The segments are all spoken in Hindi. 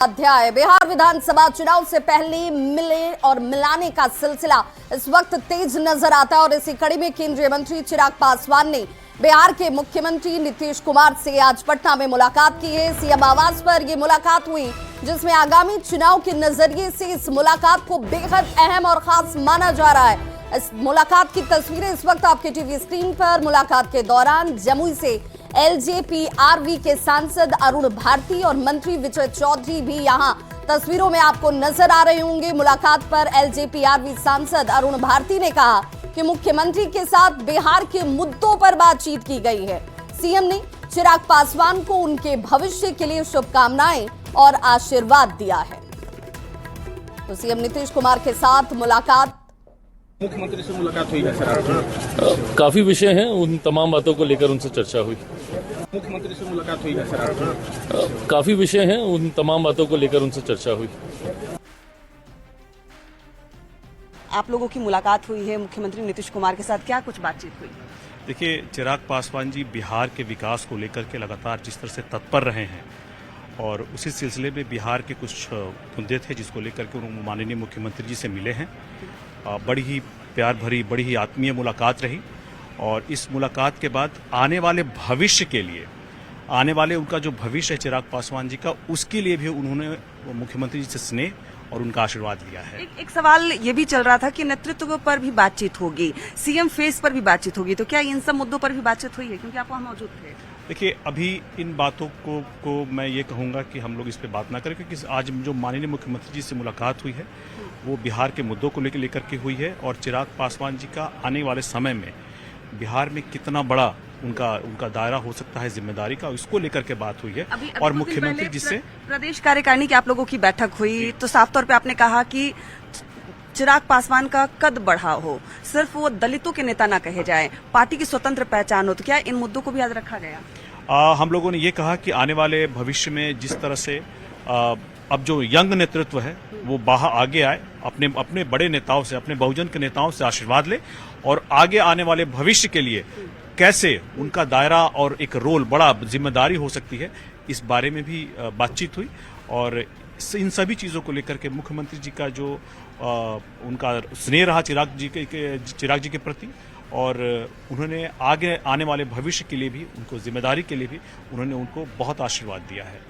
अध्याय बिहार विधानसभा चुनाव से पहले मिले और मिलाने का सिलसिला इस वक्त तेज नजर आता है और इसी कड़ी में केंद्रीय मंत्री चिराग पासवान ने बिहार के मुख्यमंत्री नीतीश कुमार से आज पटना में मुलाकात की है। सीएम आवास पर यह मुलाकात हुई, जिसमें आगामी चुनाव के नजरिए से इस मुलाकात को बेहद अहम और खास माना जा रहा है। इस मुलाकात की तस्वीरें इस वक्त आपके टीवी स्क्रीन पर। मुलाकात के दौरान जमुई से एलजेपीआरवी के सांसद अरुण भारती और मंत्री विजय चौधरी भी यहां तस्वीरों में आपको नजर आ रहे होंगे। मुलाकात पर एलजेपीआरवी सांसद अरुण भारती ने कहा कि मुख्यमंत्री के साथ बिहार के मुद्दों पर बातचीत की गई है। सीएम ने चिराग पासवान को उनके भविष्य के लिए शुभकामनाएं और आशीर्वाद दिया है। तो सीएम नीतीश कुमार के साथ मुलाकात, मुख्यमंत्री से मुलाकात हुई है सर? काफी विषय हैं, उन तमाम बातों को लेकर उनसे चर्चा हुई। मुख्यमंत्री से मुलाकात हुई है सर? काफी विषय हैं, उन तमाम बातों को लेकर उनसे चर्चा हुई। आप लोगों की मुलाकात हुई है मुख्यमंत्री नीतीश कुमार के साथ, क्या कुछ बातचीत हुई? देखिए, चिराग पासवान जी बिहार के विकास को लेकर के लगातार जिस तरह से तत्पर रहे हैं और उसी सिलसिले में बिहार के कुछ मुद्दे थे जिसको लेकर के उन्होंने माननीय मुख्यमंत्री जी से मिले हैं। बड़ी ही प्यार भरी, बड़ी ही आत्मीय मुलाकात रही और इस मुलाकात के बाद आने वाले भविष्य के लिए, आने वाले उनका जो भविष्य है चिराग पासवान जी का, उसके लिए भी उन्होंने मुख्यमंत्री जी से स्नेह और उनका आशीर्वाद लिया है। एक सवाल ये भी चल रहा था कि नेतृत्व पर भी बातचीत होगी, सीएम फेस पर भी बातचीत होगी, तो क्या इन सब मुद्दों पर भी बातचीत हुई है, क्योंकि आप वहाँ मौजूद थे? देखिए, अभी इन बातों को मैं ये कहूँगा कि हम लोग इस पे बात ना करें, क्योंकि आज जो माननीय मुख्यमंत्री जी से मुलाकात हुई है वो बिहार के मुद्दों को लेकर के हुई है और चिराग पासवान जी का आने वाले समय में बिहार में कितना बड़ा उनका दायरा हो सकता है जिम्मेदारी का, इसको लेकर के बात हुई है। और मुख्यमंत्री जी से प्रदेश कार्यकारिणी की आप लोगों की बैठक हुई तो साफ तौर पे आपने कहा कि चिराग पासवान का कद बढ़ा हो, सिर्फ वो दलितों के नेता ना कहे जाए, पार्टी की स्वतंत्र पहचान हो, तो क्या इन मुद्दों को भी याद रखा गया? हम लोगों ने ये कहा कि आने वाले भविष्य में जिस तरह से अब जो यंग नेतृत्व है वो बाहर आगे आए, अपने बड़े नेताओं से, अपने बहुजन के नेताओं से आशीर्वाद ले और आगे आने वाले भविष्य के लिए कैसे उनका दायरा और एक रोल, बड़ा जिम्मेदारी हो सकती है, इस बारे में भी बातचीत हुई। और इन सभी चीज़ों को लेकर के मुख्यमंत्री जी का जो उनका स्नेह रहा चिराग जी के प्रति, और उन्होंने आगे आने वाले भविष्य के लिए भी, उनको जिम्मेदारी के लिए भी उन्होंने उनको बहुत आशीर्वाद दिया है।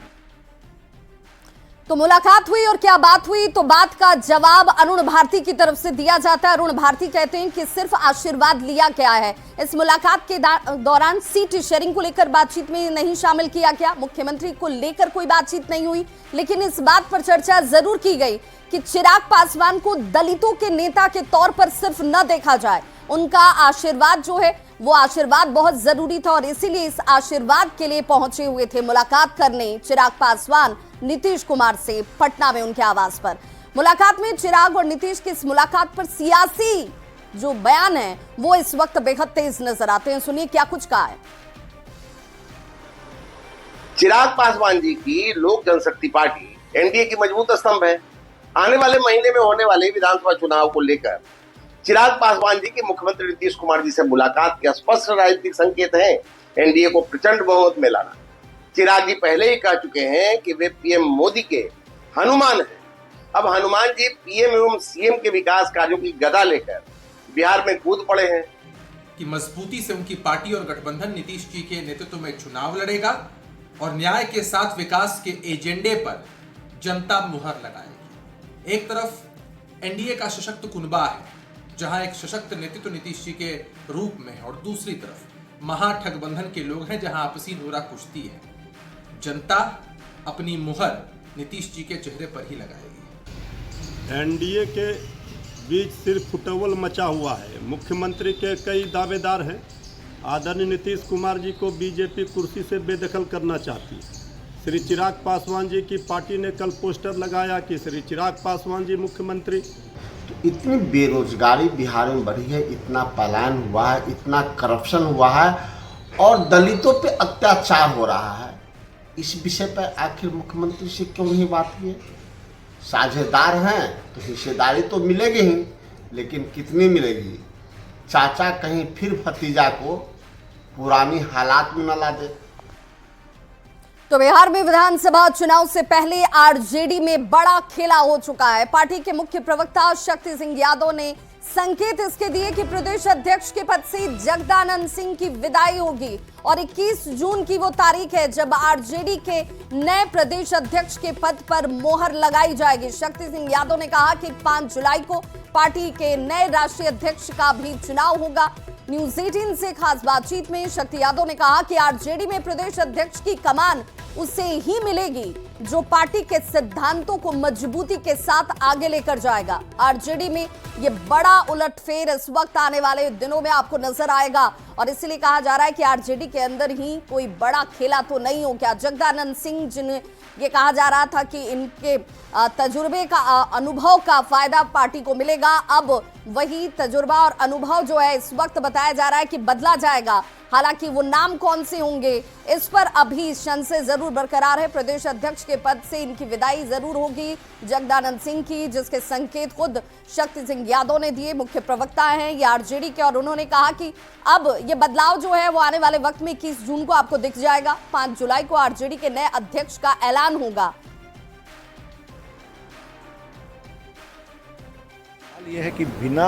तो मुलाकात हुई और क्या बात हुई, तो बात का जवाब अरुण भारती की तरफ से दिया जाता है। अरुण भारती कहते हैं कि सिर्फ आशीर्वाद लिया गया है। इस मुलाकात के दौरान सीट शेयरिंग को लेकर बातचीत में नहीं शामिल किया गया, मुख्यमंत्री को लेकर कोई बातचीत नहीं हुई, लेकिन इस बात पर चर्चा जरूर की गई कि चिराग पासवान को दलितों के नेता के तौर पर सिर्फ न देखा जाए, उनका आशीर्वाद जो है वो आशीर्वाद बहुत जरूरी था और इसीलिए इस आशीर्वाद के लिए पहुंचे हुए थे मुलाकात करने चिराग पासवान नीतीश कुमार से पटना में उनके आवास पर। मुलाकात में चिराग और नीतीश की इस मुलाकात पर सियासी जो बयान है वो इस वक्त बेहद तेज नजर आते हैं। सुनिए क्या कुछ कहा है। चिराग पासवान जी की लोक जनशक्ति पार्टी एनडीए की मजबूत स्तंभ है। आने वाले महीने में होने वाले विधानसभा चुनाव को लेकर चिराग पासवान जी की मुख्यमंत्री नीतीश कुमार जी से मुलाकात के स्पष्ट राजनीतिक संकेत हैं एनडीए को प्रचंड बहुमत में लाना। चिराग जी पहले ही कह चुके हैं कि वे पीएम मोदी के हनुमान हैं। अब हनुमान जी पीएम एवं सीएम के विकास कार्यों की गदा लेकर बिहार में कूद पड़े हैं कि मजबूती से उनकी पार्टी और गठबंधन नीतीश जी के नेतृत्व में चुनाव लड़ेगा और न्याय के साथ विकास के एजेंडे पर जनता मुहर लगाएगी। एक तरफ एनडीए का सशक्त कुनबा है जहां एक सशक्त नेतृत्व नीतीश जी के रूप में है और दूसरी तरफ महाठगबंधन के लोग हैं जहां आपसी नोरा कुश्ती है। जनता अपनी मुहर नीतीश जी के चेहरे पर ही लगाएगी। एनडीए के बीच सिर्फ फुटबॉल मचा हुआ है। मुख्यमंत्री के कई दावेदार हैं। आदरणीय नीतीश कुमार जी को बीजेपी कुर्सी से बेदखल करना चाहती है। श्री चिराग पासवान जी की पार्टी ने कल पोस्टर लगाया कि श्री चिराग पासवान जी मुख्यमंत्री। तो इतनी बेरोजगारी बिहार में बढ़ी है, इतना पलायन हुआ है, इतना करप्शन हुआ है और दलितों पे अत्याचार हो रहा है। इस विषय पर आखिर मुख्यमंत्री से क्यों नहीं बात की? साझेदार हैं तो हिस्सेदारी तो मिलेगी ही, लेकिन कितनी मिलेगी? चाचा कहीं फिर भतीजा को पुरानी हालात में न ला दे। तो बिहार में विधानसभा चुनाव से पहले आरजेडी में बड़ा खेला हो चुका है। पार्टी के मुख्य प्रवक्ता शक्ति सिंह यादव ने संकेत इसके दिए कि प्रदेश अध्यक्ष के पद से जगदानंद सिंह की विदाई होगी और 21 जून की वो तारीख है जब आरजेडी के नए प्रदेश अध्यक्ष के पद पर मोहर लगाई जाएगी। शक्ति सिंह यादव ने कहा कि 5 जुलाई को पार्टी के नए राष्ट्रीय अध्यक्ष का भी चुनाव होगा। न्यूज 18 से खास बातचीत में शक्ति यादव ने कहा कि आरजेडी में प्रदेश अध्यक्ष की कमान उसे ही मिलेगी जो पार्टी के सिद्धांतों को मजबूती के साथ आगे लेकर जाएगा। आरजेडी में ये बड़ा उलटफेर इस वक्त आने वाले दिनों में आपको नजर आएगा और इसलिए कहा जा रहा है कि आरजेडी के अंदर ही कोई बड़ा खेला तो नहीं हो गया। जगदानंद सिंह जिन्हें ये कहा जा रहा था कि इनके तजुर्बे का अनुभव का फायदा पार्टी को मिलेगा, अब वही तजुर्बा और अनुभव जो है इस वक्त बताया जा रहा है कि बदला जाएगा। हालांकि वो नाम कौन से होंगे इस पर अभी संशय जरूर बरकरार है। प्रदेश अध्यक्ष के पद से इनकी विदाई जरूर होगी जगदानंद सिंह की, जिसके संकेत खुद शक्ति सिंह यादव ने दिए। मुख्य प्रवक्ता हैं ये आरजेडी के और उन्होंने कहा कि अब ये बदलाव जो है वो आने वाले वक्त में 21 जून को आपको दिख जाएगा। 5 जुलाई को आरजेडी के नए अध्यक्ष का ऐलान होगा। यह है कि बिना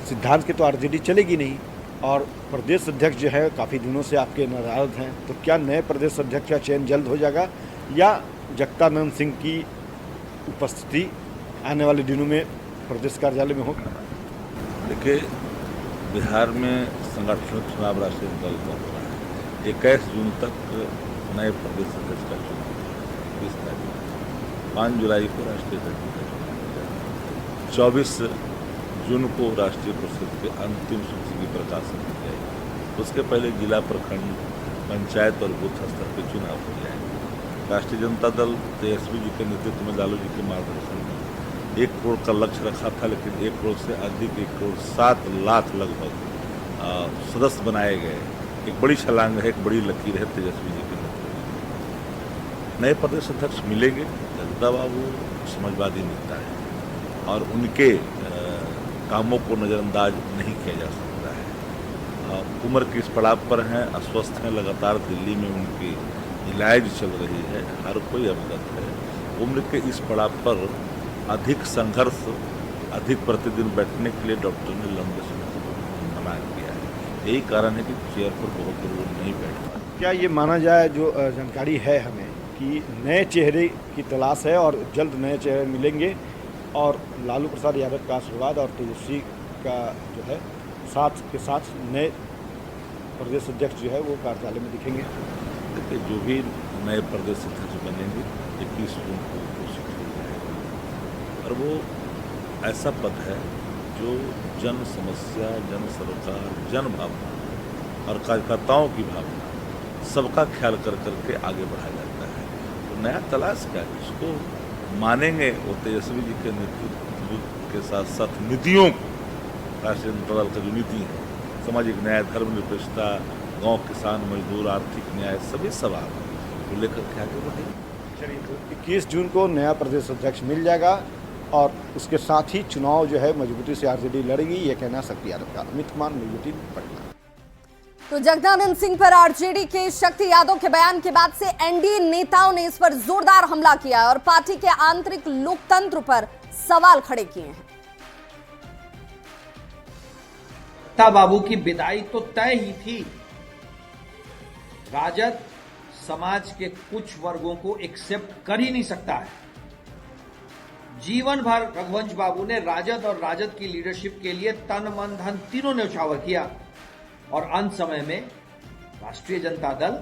सिद्धांत के तो आरजेडी चलेगी नहीं और प्रदेश अध्यक्ष जो है काफ़ी दिनों से आपके नाराज हैं, तो क्या नए प्रदेश अध्यक्ष का चयन जल्द हो जाएगा या जगदानंद सिंह की उपस्थिति आने वाले दिनों में प्रदेश कार्यालय में होगी? देखिए, बिहार में संगठन चुनाव राष्ट्रीय दल का हो रहा है। 21 जून तक नए प्रदेश अध्यक्ष का चुनाव 20 तारीख, 5 जुलाई को राष्ट्रीय अध्यक्ष का चुनाव, 24 जून को राष्ट्रीय परिषद के अंतिम सूची की प्रकाशन की जाएगी। उसके पहले जिला, प्रखंड, पंचायत और बूथ स्तर पर चुनाव हो जाएगा। राष्ट्रीय जनता दल तेजस्वी जी के नेतृत्व में, लालू जी के मार्गदर्शन में 1 करोड़ का लक्ष्य रखा था, लेकिन 1 करोड़ से अधिक 1 करोड़ 7 लाख लगभग सदस्य बनाए गए। एक बड़ी छलांग है, एक बड़ी लकीर है तेजस्वी जी के नेतृत्व में। नए प्रदेश अध्यक्ष मिलेंगे। जगदा बाबू समाजवादी नेता है और उनके कामों को नज़रअंदाज नहीं किया जा सकता है। उम्र के इस पड़ाव पर हैं, अस्वस्थ हैं, लगातार दिल्ली में उनकी इलाज चल रही है, हर कोई अवगत है। उम्र के इस पड़ाव पर अधिक संघर्ष, अधिक प्रतिदिन बैठने के लिए डॉक्टर ने लंबे समय से मना किया है। यही कारण है कि चेयर पर बहुत देर नहीं बैठता। क्या ये माना जाए, जो जानकारी है हमें, कि नए चेहरे की तलाश है और जल्द नए चेहरे मिलेंगे और लालू प्रसाद यादव का आशीर्वाद और तेजस्वी का जो है साथ के साथ नए प्रदेश अध्यक्ष जो है वो कार्यालय में दिखेंगे? देखिए, जो भी नए प्रदेश अध्यक्ष बनेंगे 21 जून को घोषित हो जाएगा और वो ऐसा पद है जो जन समस्या, जन सरोकार, जन भावना और कार्यकर्ताओं की भावना सबका ख्याल कर करके आगे बढ़ाया जाता है। तो नया तलाश क्या है, इसको मानेंगे वो तेजस्वी जी के नेतृत्व के साथ साथ नीतियों को, राष्ट्रीय जनता दल का जो नीति है, सामाजिक न्याय, धर्मनिरपेक्षता, गांव, किसान, मजदूर, आर्थिक न्याय, सभी सवाल को लेकर के आगे बढ़ेंगे। चलिए, तो 21 जून को नया प्रदेश अध्यक्ष मिल जाएगा और उसके साथ ही चुनाव जो है मजबूती से आरजेडी लड़ेगी, ये कहना शक्ति यादव का। अमित कुमार, न्यूज 18 पटना। तो जगदानंद सिंह पर आरजेडी के शक्ति यादव के बयान के बाद से एनडीए नेताओं ने इस पर जोरदार हमला किया है और पार्टी के आंतरिक लोकतंत्र पर सवाल खड़े किए हैं। बाबू की विदाई तो तय ही थी। राजद समाज के कुछ वर्गों को एक्सेप्ट कर ही नहीं सकता है। जीवन भर रघुवंश बाबू ने राजद और राजद की लीडरशिप के लिए तन, मन, धन तीनों न्यौछावर किया और अंत समय में राष्ट्रीय जनता दल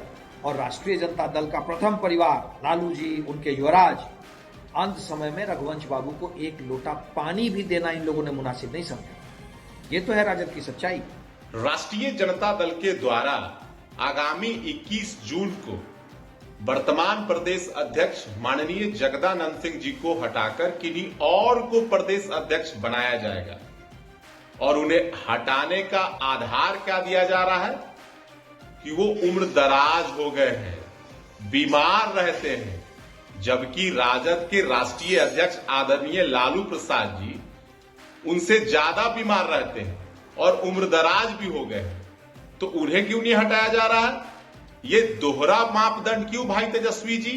और राष्ट्रीय जनता दल का प्रथम परिवार, लालू जी, उनके युवराज, अंत समय में रघुवंश बाबू को 1 लोटा पानी भी देना इन लोगों ने मुनासिब नहीं समझा। ये तो है राजद की सच्चाई। राष्ट्रीय जनता दल के द्वारा आगामी 21 जून को वर्तमान प्रदेश अध्यक्ष माननीय जगदानंद सिंह जी को हटाकर किन्हीं और को प्रदेश अध्यक्ष बनाया जाएगा और उन्हें हटाने का आधार क्या दिया जा रहा है कि वो उम्र दराज हो गए हैं, बीमार रहते हैं, जबकि राजद के राष्ट्रीय अध्यक्ष आदरणीय लालू प्रसाद जी उनसे ज्यादा बीमार रहते हैं और उम्र दराज भी हो गए हैं। तो उन्हें क्यों नहीं हटाया जा रहा है? ये दोहरा मापदंड क्यों भाई तेजस्वी जी?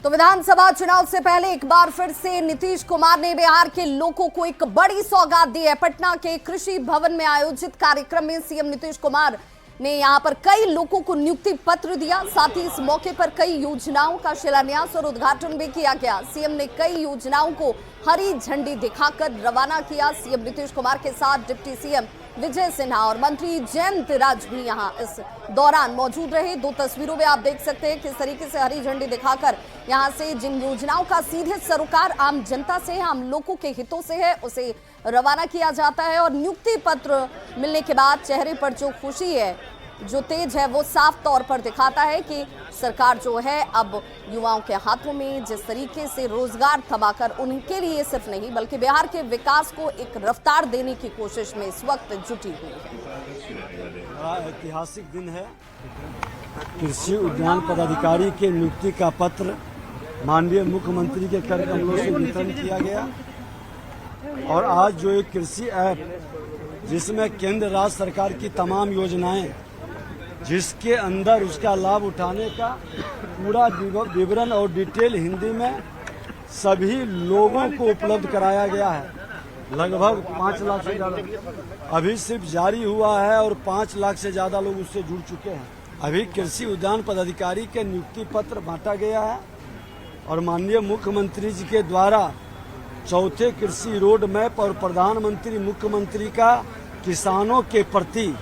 तो विधानसभा चुनाव से पहले एक बार फिर से नीतीश कुमार ने बिहार के लोगों को एक बड़ी सौगात दी है। पटना के कृषि भवन में आयोजित कार्यक्रम में सीएम नीतीश कुमार ने यहां पर कई लोगों को नियुक्ति पत्र दिया। साथ ही इस मौके पर कई योजनाओं का शिलान्यास और उद्घाटन भी किया गया। सीएम ने कई योजनाओं को हरी झंडी दिखाकर रवाना किया। सीएम नीतीश कुमार के साथ डिप्टी सीएम विजय सिन्हा और मंत्री जयंत राज भी यहां इस दौरान मौजूद रहे। दो तस्वीरों में आप देख सकते हैं किस तरीके से हरी झंडी दिखाकर यहां से जिन योजनाओं का सीधे सरोकार आम जनता से, आम लोगों के हितों से है, उसे रवाना किया जाता है। और नियुक्ति पत्र मिलने के बाद चेहरे पर जो खुशी है, जो तेज है, वो साफ तौर पर दिखाता है कि सरकार जो है अब युवाओं के हाथों में जिस तरीके से रोजगार थमाकर उनके लिए सिर्फ नहीं बल्कि बिहार के विकास को एक रफ्तार देने की कोशिश में इस वक्त जुटी हुई है। ऐतिहासिक दिन है। कृषि उद्यान पदाधिकारी के नियुक्ति का पत्र माननीय मुख्यमंत्री के कर कमलों से वितरण किया गया और आज जो एक कृषि ऐप जिसमें केंद्र राज्य सरकार की तमाम योजनाएं, जिसके अंदर उसका लाभ उठाने का पूरा विवरण और डिटेल हिंदी में सभी लोगों को उपलब्ध कराया गया है। लगभग 5 लाख से ज़्यादा अभी सिर्फ जारी हुआ है और 5 लाख से ज़्यादा लोग उससे जुड़ चुके हैं। अभी कृषि उद्यान पदाधिकारी के नियुक्ति पत्र बांटा गया है और माननीय मुख्यमंत्री जी के द्वारा चौथे कृषि रोड मैप और प्रधानमंत्री मुख्यमंत्री का किसानों के प्रति,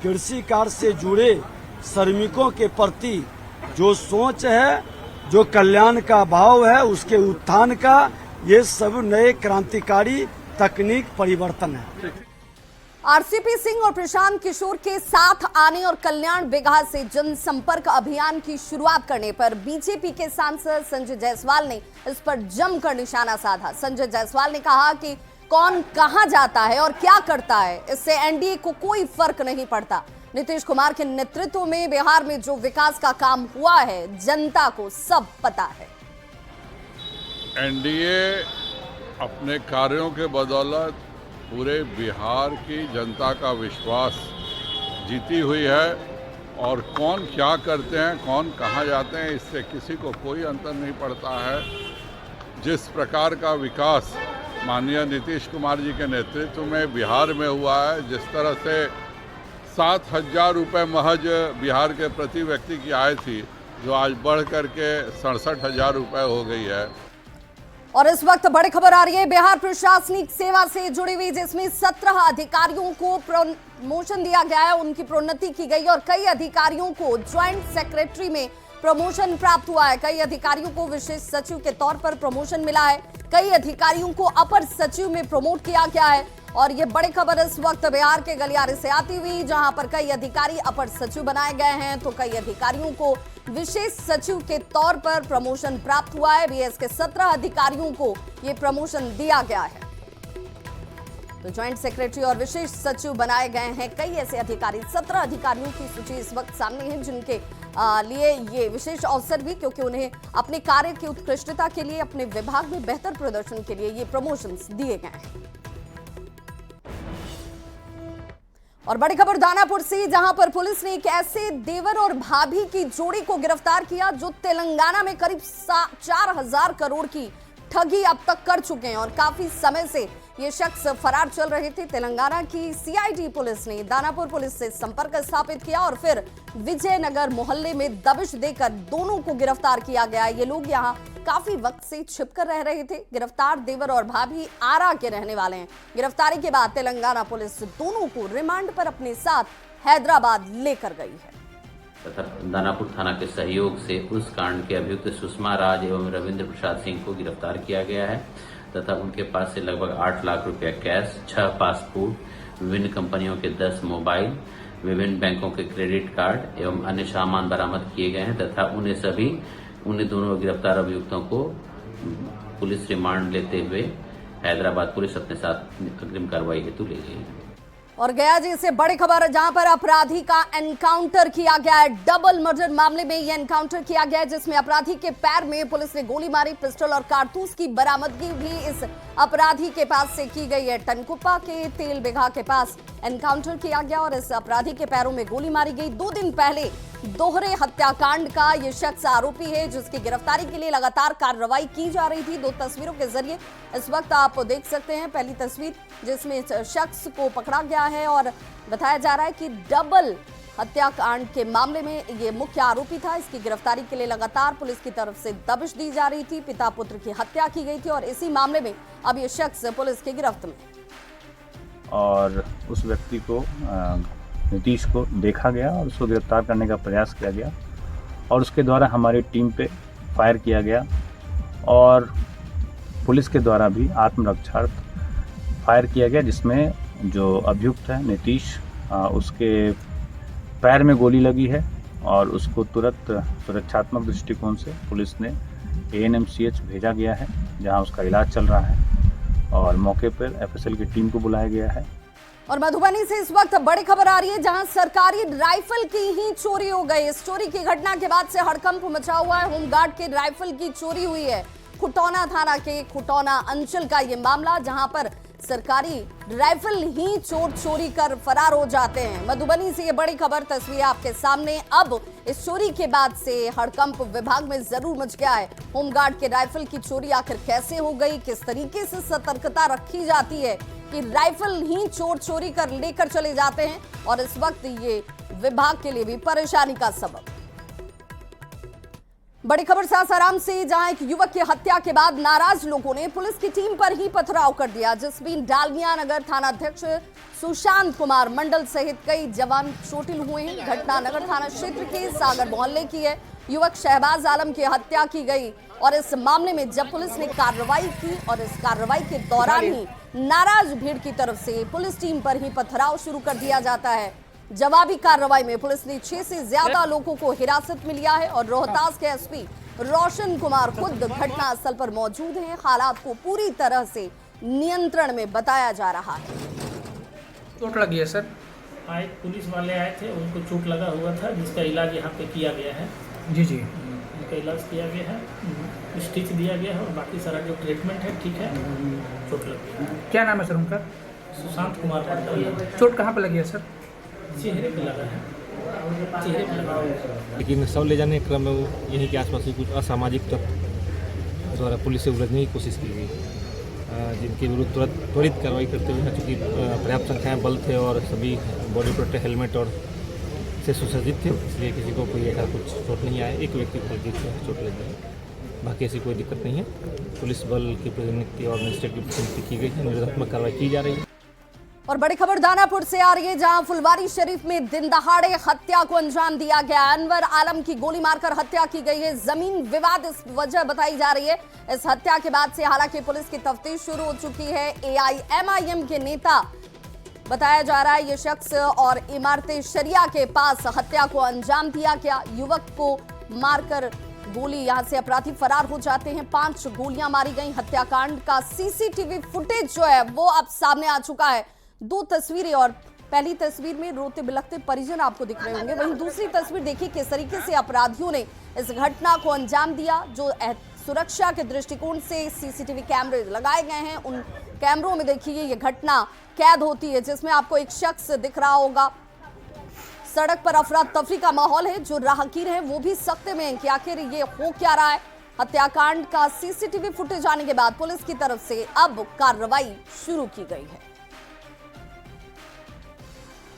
कृषि कार्य से जुड़े श्रमिकों के प्रति जो सोच है, जो कल्याण का भाव है, उसके उत्थान का ये सब नए क्रांतिकारी तकनीक परिवर्तन है। आरसीपी सिंह और प्रशांत किशोर के साथ आने और कल्याण बिगहा से जनसंपर्क अभियान की शुरुआत करने पर बीजेपी के सांसद संजय जायसवाल ने इस पर जमकर निशाना साधा। संजय जायसवाल ने कहा कि कौन कहां जाता है और क्या करता है, इससे एनडीए को कोई फर्क नहीं पड़ता। नीतीश कुमार के नेतृत्व में बिहार में जो विकास का काम हुआ है, जनता को सब पता है। एनडीए अपने कार्यों के बदौलत पूरे बिहार की जनता का विश्वास जीती हुई है और कौन क्या करते हैं, कौन कहां जाते हैं, इससे किसी को कोई अंतर नहीं पड़ता है। जिस प्रकार का विकास माननीय नीतीश कुमार जी के नेतृत्व में बिहार में हुआ है, जिस तरह से 7,000 रुपये महज बिहार के प्रति व्यक्ति की आय थी, जो आज बढ़ करके 67,000 रुपये हो गई है। और इस वक्त बड़ी खबर आ रही है बिहार प्रशासनिक सेवा से जुड़ी हुई, जिसमें 17 अधिकारियों को प्रमोशन दिया गया है, उनकी प्रोन्नति की गई और कई अधिकारियों को ज्वाइंट सेक्रेटरी में प्रमोशन प्राप्त हुआ है। कई अधिकारियों को विशेष सचिव के तौर पर प्रमोशन मिला है, कई अधिकारियों को अपर सचिव में प्रमोट किया गया है। और ये बड़ी खबर इस वक्त बिहार के गलियारे से आती हुई, जहां पर कई अधिकारी अपर सचिव बनाए गए हैं तो कई अधिकारियों को विशेष सचिव के तौर पर प्रमोशन प्राप्त हुआ है। बीएस के 17 अधिकारियों को ये प्रमोशन दिया गया है। तो ज्वाइंट सेक्रेटरी और विशेष सचिव बनाए गए हैं कई ऐसे अधिकारी। 17 अधिकारियों की सूची इस वक्त सामने है, जिनके लिए ये विशेष अवसर भी, क्योंकि उन्हें अपने कार्य की उत्कृष्टता के लिए, अपने विभाग में बेहतर प्रदर्शन के लिए ये प्रमोशंस दिए गए हैं। और बड़ी खबर दानापुर से, जहां पर पुलिस ने एक ऐसे देवर और भाभी की जोड़ी को गिरफ्तार किया जो तेलंगाना में करीब 4,000 करोड़ की ठगी अब तक कर चुके हैं और काफी समय से ये शख्स फरार चल रहे थे। तेलंगाना की सीआईडी पुलिस ने दानापुर पुलिस से संपर्क स्थापित किया और फिर विजयनगर मोहल्ले में दबिश देकर दोनों को गिरफ्तार किया गया। ये लोग यहाँ काफी वक्त से छिपकर रह रहे थे। गिरफ्तार देवर और भाभी आरा के रहने वाले हैं। गिरफ्तारी के बाद तेलंगाना पुलिस दोनों को रिमांड पर अपने साथ हैदराबाद लेकर गई है। तथा दानापुर थाना के सहयोग से उस कांड के अभियुक्त सुषमा राज एवं रविंद्र प्रसाद सिंह को गिरफ्तार किया गया है तथा उनके पास से लगभग 8 लाख रुपया कैश, 6 पासपोर्ट, विभिन्न कंपनियों के 10 मोबाइल, विभिन्न बैंकों के क्रेडिट कार्ड एवं अन्य सामान बरामद किए गए हैं तथा उन्हें दोनों गिरफ्तार अभियुक्तों को पुलिस रिमांड लेते हुए हैदराबाद पुलिस अपने साथ अग्रिम कार्रवाई हेतु ले गई है। और गया जी से बड़ी खबर, जहां पर अपराधी का एनकाउंटर किया गया है। डबल मर्डर मामले में यह एनकाउंटर किया गया है, जिसमें अपराधी के पैर में पुलिस ने गोली मारी। पिस्टल और कारतूस की बरामदगी भी इस अपराधी के पास से की गई है। टनकुप्पा के तेल बिघा के पास एनकाउंटर किया गया और इस अपराधी के पैरों में गोली मारी गई। 2 दिन पहले दोहरे हत्याकांड का ये शख्स आरोपी है, जिसकी गिरफ्तारी के लिए लगातार कार्रवाई की जा रही थी। 2 तस्वीरों के जरिए इस वक्त आप देख सकते हैं। पहली तस्वीर जिसमें इस शख्स को पकड़ा गया है और बताया जा रहा है कि डबल हत्याकांड के मामले में ये मुख्य आरोपी था। इसकी गिरफ्तारी के लिए लगातार पुलिस की तरफ से दबिश दी जा रही थी। पिता पुत्र की हत्या की गई थी और इसी मामले में अब ये शख्स पुलिस की गिरफ्त में। और उस व्यक्ति को नीतीश को देखा गया और उसको गिरफ्तार करने का प्रयास किया गया और उसके द्वारा हमारी टीम पे फायर किया गया और पुलिस के द्वारा भी आत्मरक्षार्थ फायर किया गया, जिसमें जो अभियुक्त है नीतीश, उसके पैर में गोली लगी है और उसको तुरंत सुरक्षात्मक दृष्टिकोण से पुलिस ने ANMCH भेजा गया है, जहां उसका इलाज चल रहा है और मौके पर FSL की टीम को बुलाया गया है। और मधुबनी से इस वक्त बड़ी खबर आ रही है, जहां सरकारी राइफल की ही चोरी हो गई। इस चोरी की घटना के बाद से हड़कंप मचा हुआ है। होमगार्ड के राइफल की चोरी हुई है। खुटौना थाना के खुटौना अंचल का ये मामला, जहां पर सरकारी राइफल ही चोर चोरी कर फरार हो जाते हैं। मधुबनी से ये बड़ी खबर, तस्वीर आपके सामने। अब इस चोरी के बाद से हड़कंप विभाग में जरूर मच गया है। होमगार्ड के राइफल की चोरी आखिर कैसे हो गई, किस तरीके से सतर्कता रखी जाती है कि राइफल ही चोर चोरी कर लेकर चले जाते हैं, और इस वक्त ये विभाग के लिए भी परेशानी का सबब। बड़ी खबर सासाराम से, जहां एक युवक की हत्या के बाद नाराज लोगों ने पुलिस की टीम पर ही पथराव कर दिया, जिसमें डालमिया नगर थानाध्यक्ष सुशांत कुमार मंडल सहित कई जवान चोटिल हुए हैं। घटना नगर थाना क्षेत्र के सागर मोहल्ले की है। युवक शहबाज आलम की हत्या की गई और इस मामले में जब पुलिस ने कार्रवाई की और इस कार्रवाई के दौरान ही नाराज भीड़ की तरफ से पुलिस टीम पर ही पथराव शुरू कर दिया जाता है। जवाबी कार्रवाई में पुलिस ने 6 से ज्यादा लोगों को हिरासत में लिया है और रोहतास के SP रोशन कुमार खुद घटनास्थल पर मौजूद हैं। हालात को पूरी तरह से नियंत्रण में बताया जा रहा है। चोट लगी है सर। आए पुलिस वाले आए थे, उनको चोट लगा हुआ था, जिसका इलाज यहाँ पे किया गया है। जी जी, उनका इलाज किया गया है, स्टिच दिया गया है और बाकी सारा जो ट्रीटमेंट है ठीक है। चोट लगी है। क्या नाम है सर उनका? सुशांत कुमार। चोट कहाँ पे लगी है सर? चेहरे पे लगा है, चेहरे पे लगा है। लेकिन सब ले जाने के क्रम में वो यहीं के आसपास कुछ असामाजिक तत्व द्वारा पुलिस से उलझने की कोशिश की गई, जिनके विरुद्ध त्वरित कार्रवाई करते हुए, चूँकि पर्याप्त संख्या में बल थे और सभी बॉडी प्रोटेक्ट हेलमेट और से सुसज्जित थे, इसलिए किसी को कोई ऐसा कुछ चोट नहीं आया। एक व्यक्ति को हल्की चोट लगी है, बाकी ऐसी कोई दिक्कत नहीं है। पुलिस बल की प्रतिनियुक्ति और मजिस्ट्रेट की प्रतिनियुक्ति की गई है, निरोधात्मक कार्रवाई की जा रही है। और बड़ी खबर दानापुर से आ रही है, जहां फुलवारी शरीफ में दिन दहाड़े हत्या को अंजाम दिया गया। अनवर आलम की गोली मारकर हत्या की गई है। जमीन विवाद इस वजह बताई जा रही है। इस हत्या के बाद से हालांकि पुलिस की तफ्तीश शुरू हो चुकी है। AIMIM के नेता बताया जा रहा है ये शख्स, और इमारते शरिया के पास हत्या को अंजाम दिया गया। युवक को मारकर गोली, यहां से अपराधी फरार हो जाते हैं। 5 गोलियां मारी गई। हत्याकांड का CCTV फुटेज जो है वो अब सामने आ चुका है। 2 तस्वीरें, और पहली तस्वीर में रोते बिलखते परिजन आपको दिख रहे होंगे, वहीं दूसरी तस्वीर देखिए किस तरीके से अपराधियों ने इस घटना को अंजाम दिया। जो सुरक्षा के दृष्टिकोण से CCTV कैमरे लगाए गए हैं, उन कैमरों में देखिए ये घटना कैद होती है, जिसमें आपको एक शख्स दिख रहा होगा। सड़क पर अफरा तफरी का माहौल है। जो राहगीर हैं वो भी सकते में हैं कि आखिर ये हो क्या रहा है। हत्याकांड का CCTV फुटेज आने के बाद पुलिस की तरफ से अब कार्रवाई शुरू की गई है।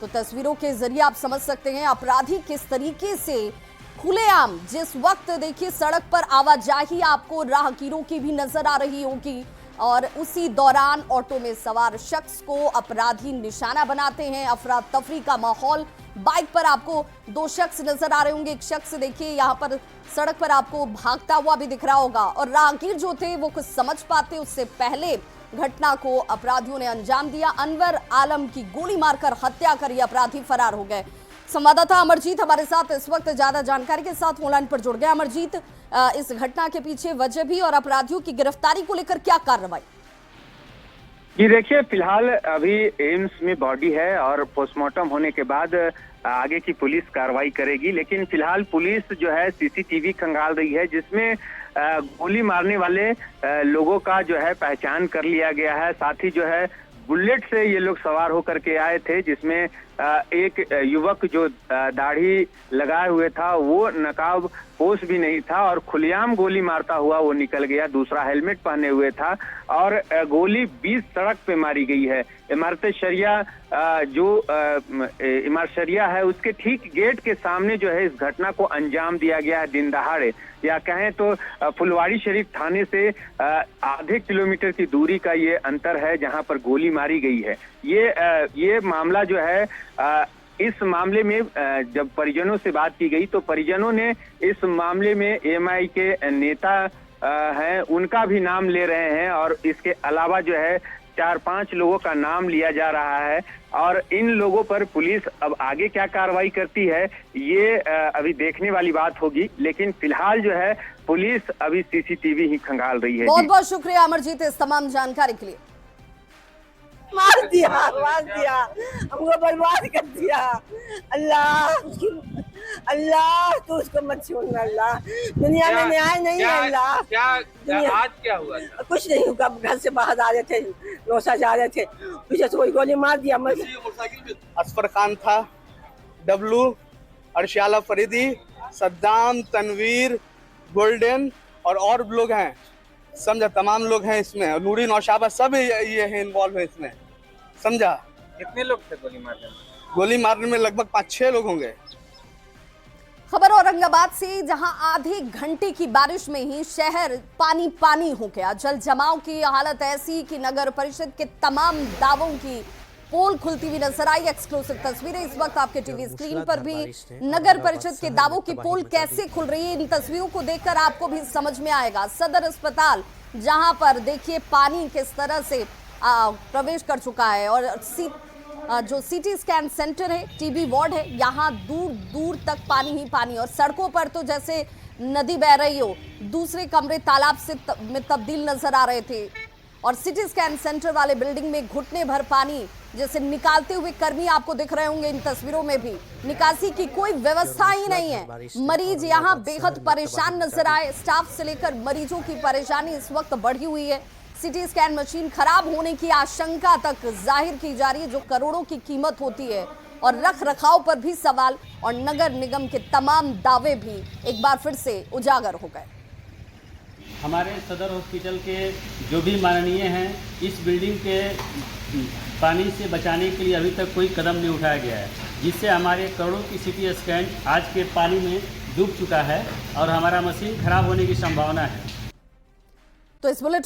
तो तस्वीरों के जरिए आप समझ सकते हैं अपराधी किस तरीके से खुलेआम, जिस वक्त देखिए सड़क पर आवाजाही आपको राहगीरों की भी नजर आ रही होगी, और उसी दौरान ऑटो में सवार शख्स को अपराधी निशाना बनाते हैं। अफरा तफरी का माहौल। बाइक पर आपको 2 शख्स नजर आ रहे होंगे। एक शख्स देखिए यहाँ पर सड़क पर आपको भागता हुआ भी दिख रहा होगा, और राहगीर जो थे वो कुछ समझ पाते उससे पहले घटना को अपराधियों ने अंजाम दिया। अनवर आलम की गोली मारकर हत्या कर अपराधी फरार हो गए। संवाददाता अमरजीत हमारे साथ इस वक्त ज्यादा जानकारी के साथ ऑनलाइन पर जुड़ गया। अमरजीत, इस घटना के पीछे वजह भी और अपराधियों की गिरफ्तारी को लेकर क्या कार्रवाई? जी देखिए, फिलहाल अभी एम्स में बॉडी है और पोस्टमार्टम होने के बाद आगे की पुलिस कार्रवाई करेगी। लेकिन फिलहाल पुलिस जो है CCTV खंगाल रही है, जिसमें गोली मारने वाले लोगों का जो है पहचान कर लिया गया है। साथ ही जो है बुलेट से ये लोग सवार होकर के आए थे, जिसमें एक युवक जो दाढ़ी लगाए हुए था वो नकाब पोष भी नहीं था और खुलेआम गोली मारता हुआ वो निकल गया। दूसरा हेलमेट पहने हुए था और गोली बीच सड़क पे मारी गई है। इमारत शरिया इमारत शरिया है उसके ठीक गेट के सामने जो है इस घटना को अंजाम दिया गया है दिन दहाड़े, या कहें तो फुलवारी शरीफ थाने से आधे किलोमीटर की दूरी का ये अंतर है जहां पर गोली मारी गई है। ये मामला जो है इस मामले में जब परिजनों से बात की गई तो परिजनों ने इस मामले में एएमआई के नेता हैं उनका भी नाम ले रहे हैं और इसके अलावा जो है 4-5 लोगों का नाम लिया जा रहा है और इन लोगों पर पुलिस अब आगे क्या कार्रवाई करती है ये अभी देखने वाली बात होगी। लेकिन फिलहाल जो है पुलिस अभी सीसीटीवी ही खंगाल रही है। बहुत बहुत शुक्रिया अमरजीत इस तमाम जानकारी के लिए। मार दिया हमको बर्बाद कर दिया। अल्लाह तो उसको मत छोड़ना। अल्लाह दुनिया में न्याय नहीं है। अल्लाह क्या आज क्या हुआ था? कुछ नहीं हुआ, घर से बाहर आ रहे थे, रोसा जा रहे थे, पीछे से कोई गोली मार दिया। असफर खान था, डब्लू, अर्शियाला फरीदी, सद्दाम, तनवीर, गोल्डन और लोग हैं, समझा, तमाम लोग हैं इसमें, नूरी नौशाबा सब ये है इन्वॉल्व है इसमें, समझा। कितने लोग थे गोली मारने में? लगभग 5-6 लोग होंगे। खबर औरंगाबाद से, जहां आधे घंटे की बारिश में ही शहर पानी पानी हो गया। जल जमाव की हालत ऐसी कि नगर परिषद के तमाम दावों की पोल खुलती हुई नजर आई। एक्सक्लूसिव तस्वीरें इस वक्त आपके टीवी स्क्रीन पर भी। नगर परिषद के दावों की पोल कैसे खुल रही है, इन तस्वीरों को देखकर आपको भी समझ में आएगा। सदर अस्पताल जहां पर देखिए पानी किस तरह से प्रवेश कर चुका है और जो सीटी स्कैन सेंटर है, टीबी वार्ड है, यहाँ दूर दूर तक पानी ही पानी और सड़कों पर तो जैसे नदी बह रही हो। दूसरे कमरे तालाब से में तब्दील नजर आ रहे थे और सिटी स्कैन सेंटर वाले बिल्डिंग में घुटने भर पानी जैसे निकालते हुए कर्मी आपको दिख रहे होंगे इन तस्वीरों में भी। निकासी की कोई व्यवस्था ही नहीं है। मरीज यहाँ बेहद परेशान नजर आए। स्टाफ से लेकर मरीजों की परेशानी इस वक्त बढ़ी हुई है। सिटी स्कैन मशीन खराब होने की आशंका तक जाहिर की जा रही है, जो करोड़ों की कीमत होती है, और रख रखाव पर भी सवाल और नगर निगम के तमाम दावे भी एक बार फिर से उजागर हो गए। हमारे सदर हॉस्पिटल के जो भी माननीय हैं, इस बिल्डिंग के पानी से बचाने के लिए अभी तक कोई कदम नहीं उठाया गया है, जिससे हमारे करोड़ों की सिटी स्कैन आज के पानी में डूब चुका है और हमारा मशीन खराब होने की संभावना है। तो इस बुलेटिन